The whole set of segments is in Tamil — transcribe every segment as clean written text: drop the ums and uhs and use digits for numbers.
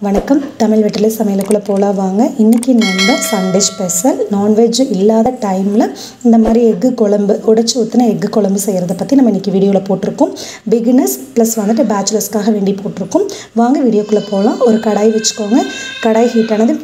வணக்கம் தமிழ் வெற்றிலை சமையலுக்குள்ள போலாம் வாங்க. இன்னைக்கு நம்ம சண்டே ஸ்பெஷல் நான்வெஜ் இல்லாத டைம்ல இந்த மாதிரி எக் குழம்பு உடைச்சு ஊத்துன எக் குழம்பு செய்யறத பத்தி நம்ம இன்னைக்கு வீடியோல போட்டுருக்கோம். பிகினர்ஸ் ப்ளஸ் வந்துட்டு பேச்சுலர்ஸ்க்காக வேண்டி போட்டுருக்கோம். வாங்க வீடியோக்குள்ள போலாம். ஒரு கடாய் வெச்சுக்கோங்க. கடாய் ஹீட் ஆனதும்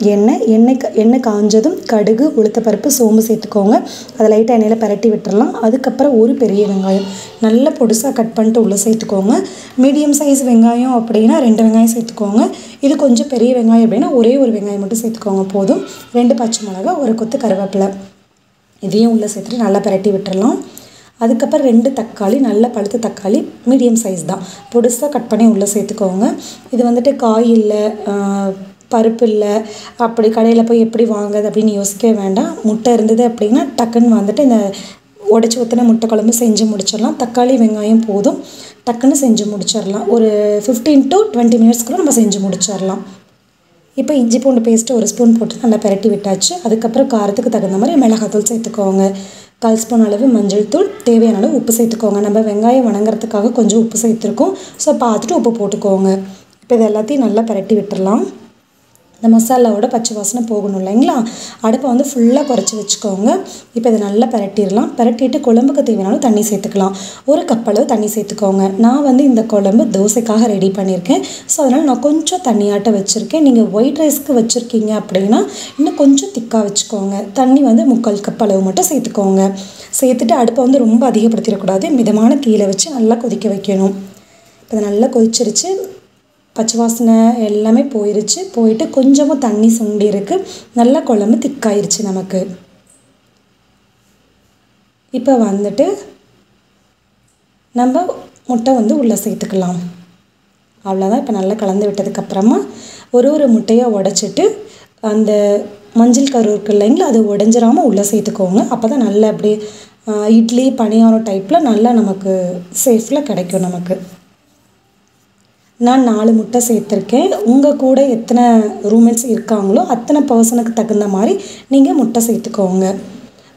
எண்ணெய் காஞ்சதும் கடுகு, உளுத்தப்பருப்பு, சோம்பு சேர்த்துக்கோங்க. அதை லைட்டா எண்ணெயில பரட்டி விட்டுறலாம். அதுக்கு அப்புறம் ஒரு பெரிய வெங்காயம் நல்ல பொடிசா கட் பண்ணிட்டு உள்ள சேர்த்துக்கோங்க. மீடியம் சைஸ் வெங்காயம் அப்படினா 2 வெங்காயம் சேர்த்துக்கோங்க. இது கொஞ்சம் பெரிய வெங்காயம் அப்படினா ஒரே ஒரு வெங்காயம் மட்டும் சேர்த்துக்கோங்க போதும். 2 பச்சை மிளகாய், ஒரு கொத்து கறிவேப்பிலை இதையும் உள்ள சேர்த்துட்டு நல்லா பரட்டி விட்டுறலாம். அதுக்கு அப்புறம் 2 தக்காளி, நல்ல பழுத்த தக்காளி மீடியம் சைஸ் தான், பொடிசா கட் பண்ணி உள்ள சேர்த்துக்கோங்க. இது வந்துட்டு காய் இல்லை, பருப்பு இல்லை, அப்படி கடையில் போய் எப்படி வாங்குறது அப்படின்னு யோசிக்கவே வேண்டாம். முட்டை இருந்தது அப்படின்னா டக்குன்னு வந்துட்டு இந்த உடைச்சி ஊற்றின முட்டை குழம்பு செஞ்சு முடிச்சிடலாம். தக்காளி வெங்காயம் போதும், டக்குன்னு செஞ்சு முடிச்சிடலாம். ஒரு 15 to 20 மினிட்ஸ்க்குள்ள நம்ம செஞ்சு முடிச்சிடலாம். இப்போ இஞ்சி பூண்டு பேஸ்ட்டு 1 ஸ்பூன் போட்டு நல்லா பரட்டி விட்டாச்சு. அதுக்கப்புறம் காரத்துக்கு தகுந்த மாதிரி மிளகாத்தூள் சேர்த்துக்கோங்க. 1/4 ஸ்பூன் அளவு மஞ்சள் தூள், தேவையான அளவு உப்பு சேர்த்துக்கோங்க. நம்ம வெங்காயம் வணங்குறதுக்காக கொஞ்சம் உப்பு சேர்த்துருக்கோம். ஸோ பார்த்துட்டு உப்பு போட்டுக்கோங்க. இப்போ இது எல்லாத்தையும் நல்லா பரட்டி விட்டுடலாம். இந்த மசாலாவோட பச்சை வாசனை போகணும் இல்லைங்களா? அடுப்பை வந்து ஃபுல்லாக குறைச்சி வச்சுக்கோங்க. இப்போ இதை நல்லா பரட்டிடலாம். பரட்டிட்டு குழம்புக்கு தேவையான தண்ணி சேர்த்துக்கலாம். 1 கப் அளவு தண்ணி சேர்த்துக்கோங்க. நான் வந்து இந்த குழம்பு தோசைக்காக ரெடி பண்ணியிருக்கேன். ஸோ அதனால் நான் கொஞ்சம் தண்ணியாட்ட வச்சுருக்கேன். நீங்கள் ஒயிட் ரைஸ்க்கு வச்சுருக்கீங்க அப்படின்னா இன்னும் கொஞ்சம் திக்காக வச்சுக்கோங்க. தண்ணி வந்து 3/4 கப் அளவு மட்டும் சேர்த்துக்கோங்க. சேர்த்துட்டு அடுப்பை வந்து ரொம்ப அதிகப்படுத்திடக்கூடாது. மிதமான தீயில வச்சு நல்லா கொதிக்க வைக்கணும். இப்போ இதை நல்லா கொதிச்சிருச்சு. பச்சை வாசனை எல்லாமே போயிட்டு கொஞ்சமாக தண்ணி சுண்டி இருக்கு. நல்லா குழம்பு திக்காயிருச்சு நமக்கு. இப்போ வந்துட்டு நம்ம முட்டை வந்து உள்ளே சேர்த்துக்கலாம். அவ்வளோதான். இப்போ நல்லா கலந்து விட்டதுக்கப்புறமா ஒரு முட்டையாக உடைச்சிட்டு அந்த மஞ்சள் கரு இருக்கு இல்லைங்களா, அது உடஞ்சிராமல் உள்ளே சேர்த்துக்கோங்க. அப்போ தான் நல்லா அப்படியே இட்லி பணியாரம் டைப்பில் நல்லா நமக்கு சேஃபில் கிடைக்கும் நமக்கு. நான் 4 முட்டை சேர்த்துருக்கேன். உங்கள் கூட எத்தனை ரூம்மேட்ஸ் இருக்காங்களோ அத்தனை பர்சனுக்கு தகுந்த மாதிரி நீங்கள் முட்டை சேர்த்துக்கோங்க.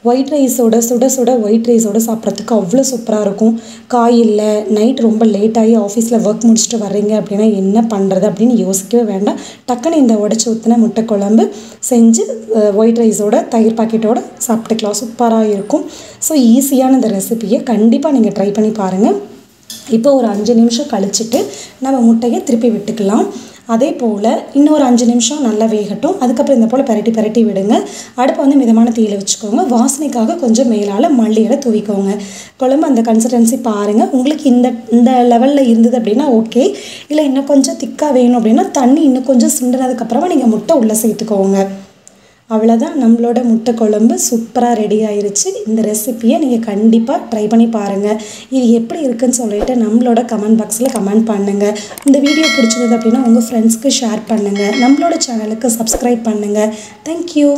ஒயிட் ரைஸோட சுட ஒயிட் ரைஸோடு சாப்பிட்றதுக்கு அவ்வளோ சூப்பராக இருக்கும். காய் இல்லை, நைட் ரொம்ப லேட்டாகி ஆஃபீஸில் ஒர்க் முடிச்சுட்டு வர்றீங்க அப்படின்னா என்ன பண்ணுறது அப்படின்னு யோசிக்கவே வேண்டாம். டக்குன்னு இந்த உடைச்சி ஊற்றின முட்டை குழம்பு செஞ்சு ஒயிட் ரைஸோட தயிர் பாக்கெட்டோடு சாப்பிட்டுக்கலாம். சூப்பராக இருக்கும். ஸோ ஈஸியான இந்த ரெசிபியை கண்டிப்பாக நீங்கள் ட்ரை பண்ணி பாருங்கள். இப்போ ஒரு 5 நிமிஷம் கழிச்சிட்டு நம்ம முட்டையை திருப்பி விட்டுக்கலாம். அதே போல் இன்னொரு 5 நிமிஷம் நல்லா வேகட்டும். அதுக்கப்புறம் இந்த போல் பரட்டி விடுங்க. அடுப்பை வந்து மிதமான தீயில வச்சுக்கோங்க. வாசனைக்காக கொஞ்சம் மேலால் மல்லி இலை தூவிக்கோங்க. குழம்பு அந்த கன்சிஸ்டன்சி பாருங்கள். உங்களுக்கு இந்த லெவலில் இருந்தது அப்படின்னா ஓகே. இல்லை இன்னும் கொஞ்சம் திக்காக வேணும் அப்படின்னா தண்ணி இன்னும் கொஞ்சம் சுண்டினதுக்கப்புறமா நீங்கள் முட்டை உள்ளே சேர்த்துக்கோங்க. அவ்வளோதான், நம்மளோட முட்டை குழம்பு சூப்பராக ரெடி ஆயிருச்சு. இந்த ரெசிப்பியை நீங்கள் கண்டிப்பாக ட்ரை பண்ணி பாருங்கள். இது எப்படி இருக்குன்னு சொல்லிட்டு நம்மளோட கமெண்ட் பாக்ஸில் கமெண்ட் பண்ணுங்கள். இந்த வீடியோ பிடிச்சிருந்தது அப்படின்னா உங்கள் ஃப்ரெண்ட்ஸ்க்கு ஷேர் பண்ணுங்கள். நம்மளோட சேனலுக்கு சப்ஸ்கிரைப் பண்ணுங்கள். தேங்க்யூ.